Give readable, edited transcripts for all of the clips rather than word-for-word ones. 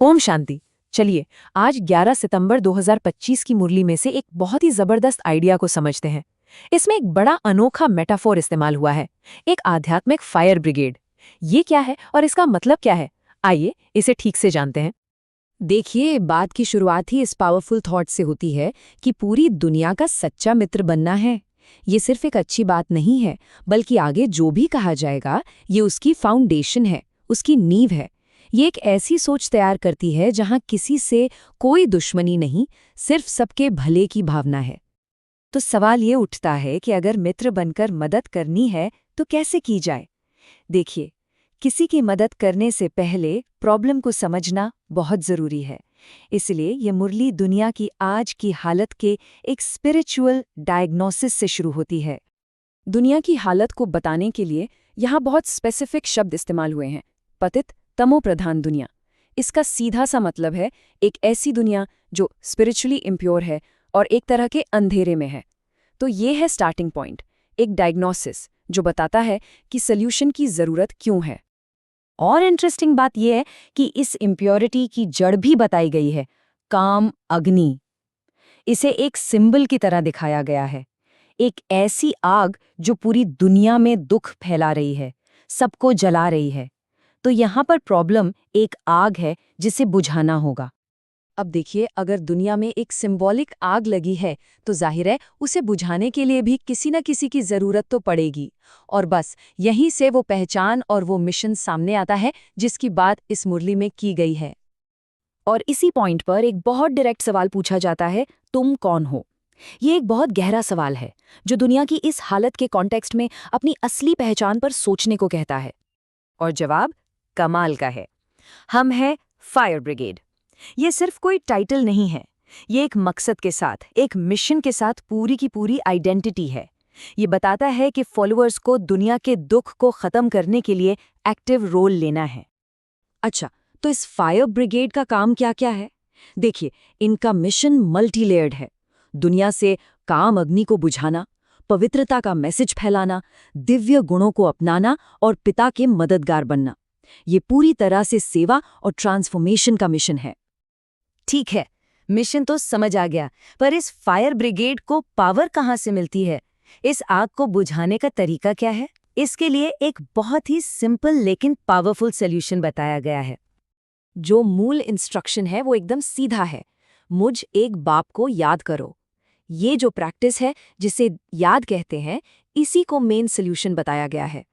ओम शांति। चलिए आज 11 सितंबर 2025 की मुरली में से एक बहुत ही जबरदस्त आइडिया को समझते हैं। इसमें एक बड़ा अनोखा मेटाफोर इस्तेमाल हुआ है, एक आध्यात्मिक फायर ब्रिगेड। ये क्या है और इसका मतलब क्या है? आइए इसे ठीक से जानते हैं। देखिए, बात की शुरुआत ही इस पावरफुल थॉट से होती है कि पूरी दुनिया का सच्चा मित्र बनना है। ये सिर्फ एक अच्छी बात नहीं है, बल्कि आगे जो भी कहा जाएगा ये उसकी फाउंडेशन है, उसकी नींव है। ये एक ऐसी सोच तैयार करती है जहां किसी से कोई दुश्मनी नहीं, सिर्फ सबके भले की भावना है। तो सवाल ये उठता है कि अगर मित्र बनकर मदद करनी है तो कैसे की जाए। देखिए, किसी की मदद करने से पहले प्रॉब्लम को समझना बहुत जरूरी है। इसलिए ये मुरली दुनिया की आज की हालत के एक स्पिरिचुअल डायग्नोसिस से शुरू होती है। दुनिया की हालत को बताने के लिए यहाँ बहुत स्पेसिफिक शब्द इस्तेमाल हुए हैं। पतित तमो प्रधान दुनिया। इसका सीधा सा मतलब है एक ऐसी दुनिया जो स्पिरिचुअली इम्प्योर है और एक तरह के अंधेरे में है। तो ये है स्टार्टिंग पॉइंट, एक डायग्नोसिस जो बताता है कि सल्यूशन की ज़रूरत क्यों है। और इंटरेस्टिंग बात यह है कि इस इम्प्योरिटी की जड़ भी बताई गई है, काम अग्नि। इसे एक सिंबल की तरह दिखाया गया है, एक ऐसी आग जो पूरी दुनिया में दुख फैला रही है, सबको जला रही है। तो यहाँ पर प्रॉब्लम एक आग है जिसे बुझाना होगा। अब देखिए, अगर दुनिया में एक सिंबॉलिक आग लगी है तो जाहिर है उसे बुझाने के लिए भी किसी न किसी की ज़रूरत तो पड़ेगी। और बस यहीं से वो पहचान और वो मिशन सामने आता है जिसकी बात इस मुरली में की गई है। और इसी पॉइंट पर एक बहुत डायरेक्ट सवाल पूछा जाता है, तुम कौन हो? ये एक बहुत गहरा सवाल है जो दुनिया की इस हालत के कॉन्टेक्स्ट में अपनी असली पहचान पर सोचने को कहता है। और जवाब कमाल का है, हम हैं फायर ब्रिगेड। ये सिर्फ कोई टाइटल नहीं है, ये एक मकसद के साथ, एक मिशन के साथ पूरी की पूरी आइडेंटिटी है। ये बताता है कि फॉलोअर्स को दुनिया के दुख को ख़त्म करने के लिए एक्टिव रोल लेना है। अच्छा, तो इस फायर ब्रिगेड का काम क्या क्या है? देखिए, इनका मिशन मल्टी लेयर्ड है। दुनिया से काम अग्नि को बुझाना, पवित्रता का मैसेज फैलाना, दिव्य गुणों को अपनाना और पिता के मददगार बनना। ये पूरी तरह से सेवा और ट्रांसफॉर्मेशन का मिशन है। ठीक है, मिशन तो समझ आ गया, पर इस फायर ब्रिगेड को पावर कहाँ से मिलती है? इस आग को बुझाने का तरीका क्या है? इसके लिए एक बहुत ही सिंपल लेकिन पावरफुल सॉल्यूशन बताया गया है। जो मूल इंस्ट्रक्शन है वो एकदम सीधा है, मुझ एक बाप को याद करो। ये जो प्रैक्टिस है जिसे याद कहते हैं, इसी को मेन सॉल्यूशन बताया गया है।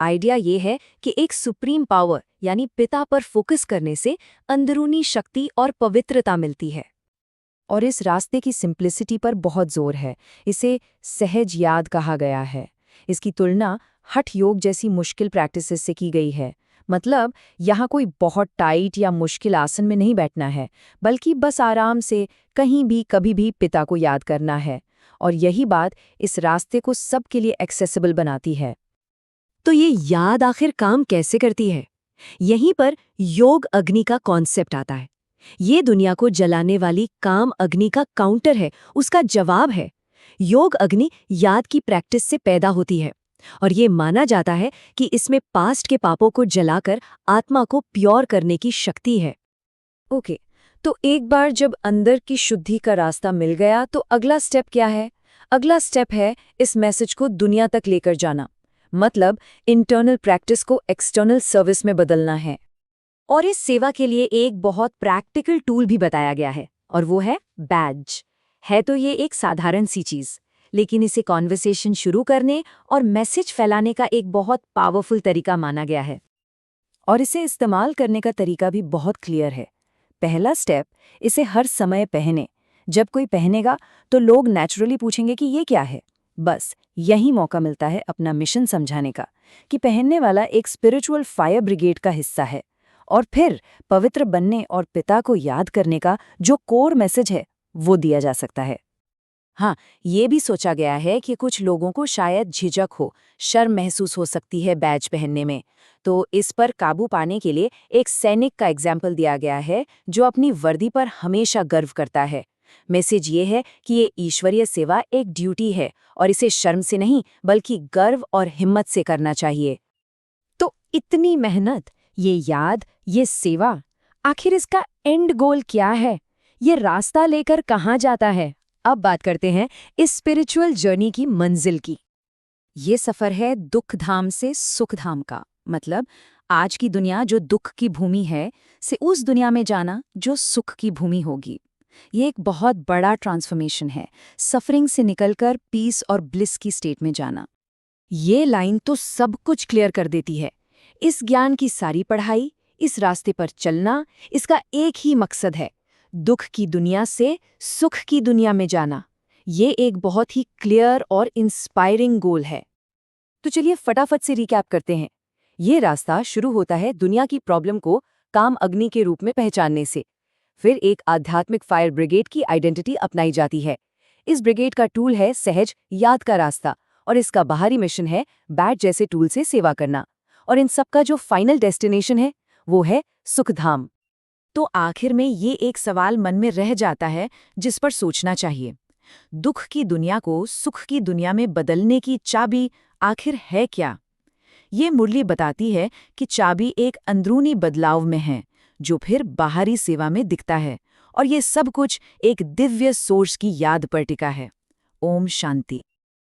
आइडिया ये है कि एक सुप्रीम पावर यानी पिता पर फोकस करने से अंदरूनी शक्ति और पवित्रता मिलती है। और इस रास्ते की सिंप्लिसिटी पर बहुत जोर है। इसे सहज याद कहा गया है। इसकी तुलना हठ योग जैसी मुश्किल प्रैक्टिसेस से की गई है। मतलब यहाँ कोई बहुत टाइट या मुश्किल आसन में नहीं बैठना है, बल्कि बस आराम से कहीं भी कभी भी पिता को याद करना है। और यही बात इस रास्ते को सबके लिए एक्सेसिबल बनाती है। तो ये याद आखिर काम कैसे करती है? यहीं पर योग अग्नि का कॉन्सेप्ट आता है। ये दुनिया को जलाने वाली काम अग्नि का काउंटर है, उसका जवाब है। योग अग्नि याद की प्रैक्टिस से पैदा होती है और ये माना जाता है कि इसमें पास्ट के पापों को जलाकर आत्मा को प्योर करने की शक्ति है। ओके, तो एक बार जब अंदर की शुद्धि का रास्ता मिल गया तो अगला स्टेप क्या है? अगला स्टेप है इस मैसेज को दुनिया तक लेकर जाना। मतलब इंटरनल प्रैक्टिस को एक्सटर्नल सर्विस में बदलना है। और इस सेवा के लिए एक बहुत प्रैक्टिकल टूल भी बताया गया है, और वो है बैज। है तो ये एक साधारण सी चीज़, लेकिन इसे कॉन्वर्सेशन शुरू करने और मैसेज फैलाने का एक बहुत पावरफुल तरीका माना गया है। और इसे इस्तेमाल करने का तरीका भी बहुत क्लियर है। पहला स्टेप, इसे हर समय पहने। जब कोई पहनेगा तो लोग नेचुरली पूछेंगे कि ये क्या है। बस यही मौका मिलता है अपना मिशन समझाने का, कि पहनने वाला एक स्पिरिचुअल फायर ब्रिगेड का हिस्सा है। और फिर पवित्र बनने और पिता को याद करने का जो कोर मैसेज है वो दिया जा सकता है। हाँ, ये भी सोचा गया है कि कुछ लोगों को शायद झिझक हो, शर्म महसूस हो सकती है बैज पहनने में। तो इस पर काबू पाने के लिए एक सैनिक का एग्जाम्पल दिया गया है जो अपनी वर्दी पर हमेशा गर्व करता है। मैसेज ये है कि ये ईश्वरीय सेवा एक ड्यूटी है और इसे शर्म से नहीं बल्कि गर्व और हिम्मत से करना चाहिए। तो इतनी मेहनत, ये याद, ये सेवा, आखिर इसका एंड गोल क्या है? ये रास्ता लेकर कहाँ जाता है? अब बात करते हैं इस स्पिरिचुअल जर्नी की मंजिल की। ये सफर है दुख धाम से सुख धाम का। मतलब आज की दुनिया जो दुख की भूमि है, से उस दुनिया में जाना जो सुख की भूमि होगी। ये एक बहुत बड़ा ट्रांसफॉर्मेशन है, सफरिंग से निकलकर पीस और ब्लिस की स्टेट में जाना। ये लाइन तो सब कुछ क्लियर कर देती है। इस ज्ञान की सारी पढ़ाई, इस रास्ते पर चलना, इसका एक ही मकसद है, दुख की दुनिया से सुख की दुनिया में जाना। ये एक बहुत ही क्लियर और इंस्पायरिंग गोल है। तो चलिए फटाफट से रिकैप करते हैं। ये रास्ता शुरू होता है दुनिया की प्रॉब्लम को काम अग्नि के रूप में पहचानने से। फिर एक आध्यात्मिक फायर ब्रिगेड की आइडेंटिटी अपनाई जाती है। इस ब्रिगेड का टूल है सहज याद का रास्ता, और इसका बाहरी मिशन है बैट जैसे टूल से सेवा करना। और इन सबका जो फाइनल डेस्टिनेशन है वो है सुखधाम। तो आखिर में ये एक सवाल मन में रह जाता है जिस पर सोचना चाहिए। दुख की दुनिया को सुख की दुनिया में बदलने की चाबी आखिर है क्या? ये मुरली बताती है कि चाबी एक अंदरूनी बदलाव में है, जो फिर बाहरी सेवा में दिखता है। और ये सब कुछ एक दिव्य सोर्स की याद पर टिका है। ओम शांति।